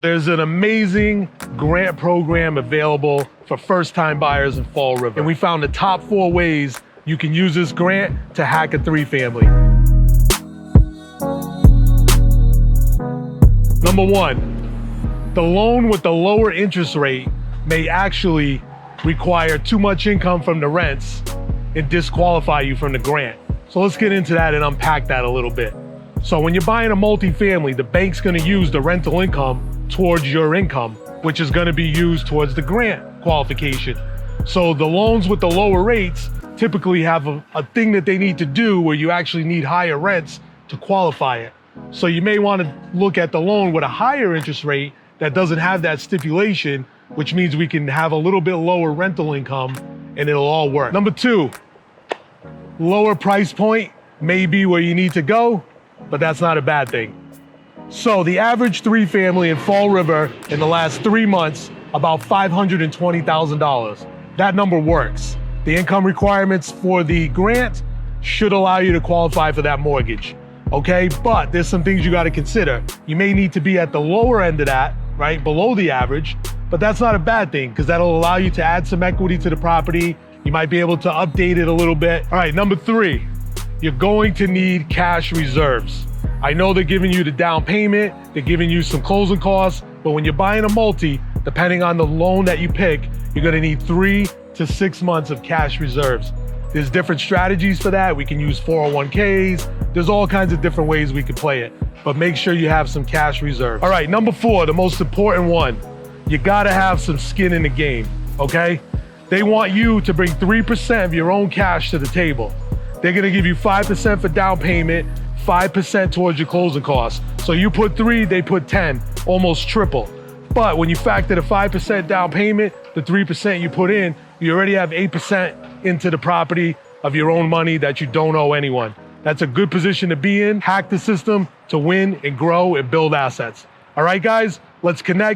There's an amazing grant program available for first-time buyers in Fall River. And we found the top 4 ways you can use this grant to hack a 3-family. Number 1, the loan with the lower interest rate may actually require too much income from the rents and disqualify you from the grant. So let's get into that and unpack that a little bit. So when you're buying a multifamily, the bank's gonna use the rental income towards your income, which is gonna be used towards the grant qualification. So the loans with the lower rates typically have a thing that they need to do where you actually need higher rents to qualify it. So you may wanna look at the loan with a higher interest rate that doesn't have that stipulation, which means we can have a little bit lower rental income and it'll all work. Number 2, lower price point may be where you need to go, but that's not a bad thing. So the average 3-family in Fall River in the last 3 months, about $520,000. That number works. The income requirements for the grant should allow you to qualify for that mortgage, okay? But there's some things you gotta consider. You may need to be at the lower end of that, right, below the average, but that's not a bad thing because that'll allow you to add some equity to the property. You might be able to update it a little bit. All right, number 3, you're going to need cash reserves. I know they're giving you the down payment, they're giving you some closing costs, but when you're buying a multi, depending on the loan that you pick, you're gonna need 3 to 6 months of cash reserves. There's different strategies for that. We can use 401ks. There's all kinds of different ways we can play it, but make sure you have some cash reserves. All right, number 4, the most important one. You gotta have some skin in the game, okay? They want you to bring 3% of your own cash to the table. They're gonna give you 5% for down payment, 5% towards your closing costs. So you put 3, they put 10, almost triple. But when you factor the 5% down payment, the 3% you put in, you already have 8% into the property of your own money that you don't owe anyone. That's a good position to be in. Hack the system to win and grow and build assets. All right, guys, let's connect.